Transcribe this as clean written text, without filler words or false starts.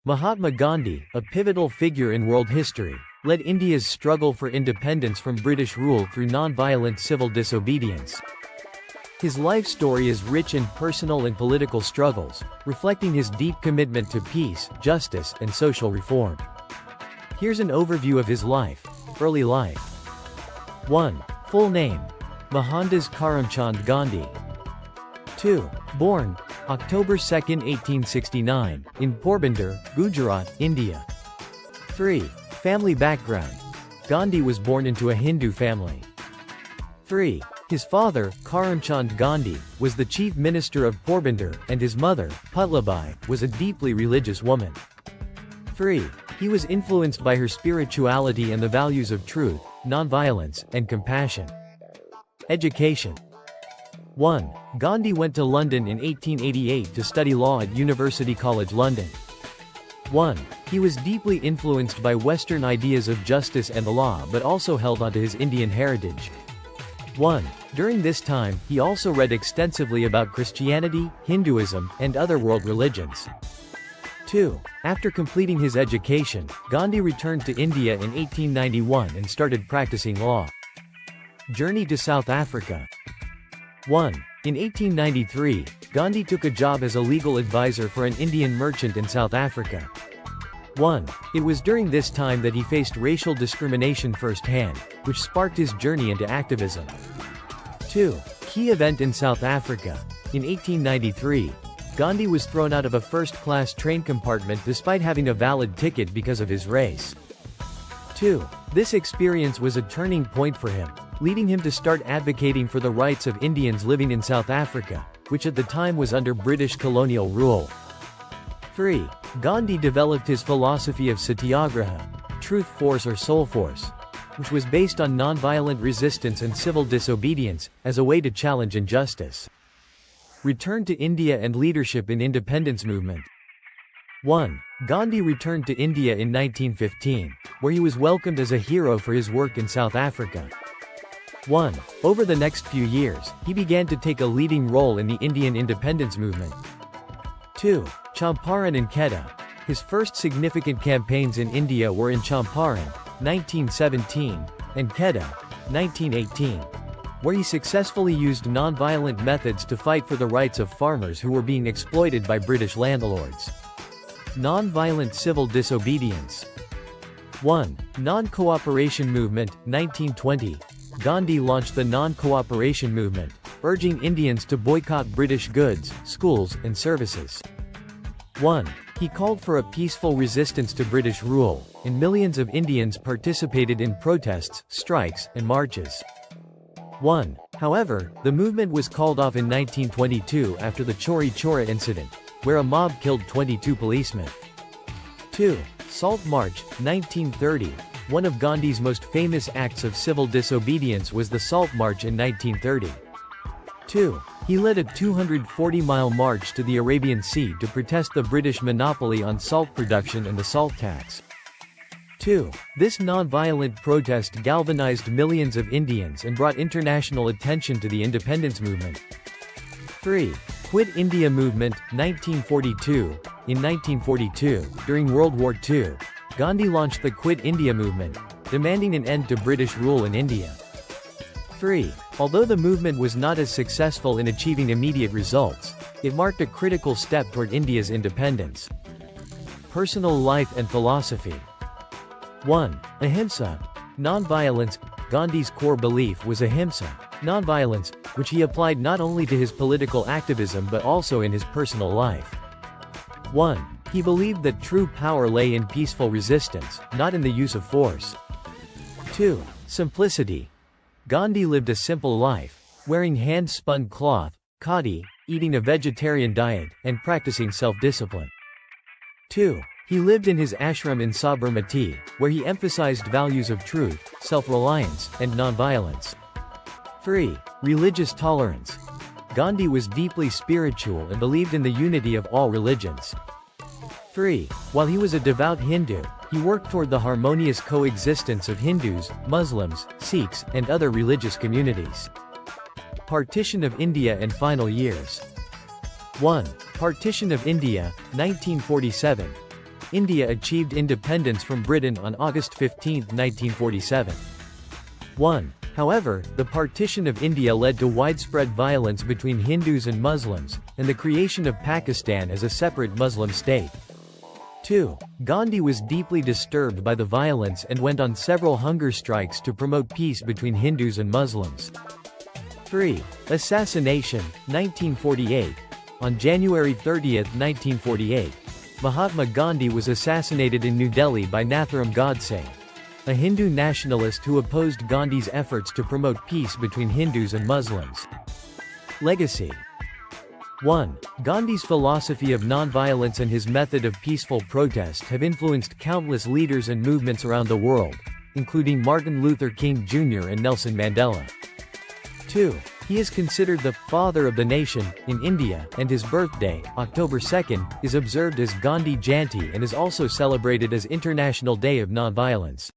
Mahatma Gandhi, a pivotal figure in world history, led India's struggle for independence from British rule through non-violent civil disobedience. His life story is rich in personal and political struggles, reflecting his deep commitment to peace, justice, and social reform. Here's an overview of his life. Early life. 1. Full name: Mohandas Karamchand Gandhi. 2. Born October 2, 1869, in Porbandar, Gujarat, India. 3. Family background: Gandhi was born into a Hindu family. 3. His father, Karamchand Gandhi, was the chief minister of Porbandar, and his mother, Putlabai, was a deeply religious woman. 3. He was influenced by her spirituality and the values of truth, nonviolence, and compassion. Education. 1. Gandhi went to London in 1888 to study law at University College London. 1. He was deeply influenced by Western ideas of justice and the law but also held onto his Indian heritage. 1. During this time, he also read extensively about Christianity, Hinduism, and other world religions. 2. After completing his education, Gandhi returned to India in 1891 and started practicing law. Journey to South Africa. 1. In 1893, Gandhi took a job as a legal advisor for an Indian merchant in South Africa. 1. It was during this time that he faced racial discrimination firsthand, which sparked his journey into activism. 2. Key event in South Africa. In 1893, Gandhi was thrown out of a first-class train compartment despite having a valid ticket because of his race. 2. This experience was a turning point for him, leading him to start advocating for the rights of Indians living in South Africa, which at the time was under British colonial rule. 3. Gandhi developed his philosophy of satyagraha, truth force or soul force, which was based on nonviolent resistance and civil disobedience, as a way to challenge injustice. Return to India and leadership in independence movement. 1. Gandhi returned to India in 1915, where he was welcomed as a hero for his work in South Africa. 1. Over the next few years, he began to take a leading role in the Indian independence movement. 2. Champaran and Quetta. His first significant campaigns in India were in Champaran, 1917, and Quetta, 1918, where he successfully used non-violent methods to fight for the rights of farmers who were being exploited by British landlords. Non-violent civil disobedience. 1. Non-cooperation movement, 1920. Gandhi launched the non-cooperation movement, urging Indians to boycott British goods, schools, and services. 1. He called for a peaceful resistance to British rule, and millions of Indians participated in protests, strikes, and marches. 1. However, the movement was called off in 1922 after the Chori Chora incident, where a mob killed 22 policemen. 2. Salt March, 1930. One of Gandhi's most famous acts of civil disobedience was the Salt March in 1930. 2. He led a 240-mile march to the Arabian Sea to protest the British monopoly on salt production and the salt tax. 2. This non-violent protest galvanized millions of Indians and brought international attention to the independence movement. 3. Quit India Movement, 1942. In 1942, during World War II, Gandhi launched the Quit India Movement, demanding an end to British rule in India. 3. Although the movement was not as successful in achieving immediate results, it marked a critical step toward India's independence. Personal life and philosophy. 1. Ahimsa. Nonviolence. Gandhi's core belief was ahimsa, nonviolence, which he applied not only to his political activism but also in his personal life. 1. He believed that true power lay in peaceful resistance, not in the use of force. 2. Simplicity. Gandhi lived a simple life, wearing hand-spun cloth, khadi, eating a vegetarian diet, and practicing self-discipline. 2. He lived in his ashram in Sabarmati, where he emphasized values of truth, self-reliance, and nonviolence. 3. Religious tolerance. Gandhi was deeply spiritual and believed in the unity of all religions. 3. While he was a devout Hindu, he worked toward the harmonious coexistence of Hindus, Muslims, Sikhs, and other religious communities. Partition of India and final years. 1. Partition of India, 1947. India achieved independence from Britain on August 15, 1947. 1. However, the partition of India led to widespread violence between Hindus and Muslims, and the creation of Pakistan as a separate Muslim state. 2. Gandhi was deeply disturbed by the violence and went on several hunger strikes to promote peace between Hindus and Muslims. 3. Assassination, 1948. On January 30, 1948, Mahatma Gandhi was assassinated in New Delhi by Nathuram Godse, a Hindu nationalist who opposed Gandhi's efforts to promote peace between Hindus and Muslims. Legacy. 1. Gandhi's philosophy of nonviolence and his method of peaceful protest have influenced countless leaders and movements around the world, including Martin Luther King Jr. and Nelson Mandela. 2. He is considered the "father of the nation" in India, and his birthday, October 2, is observed as Gandhi Jayanti and is also celebrated as International Day of Nonviolence.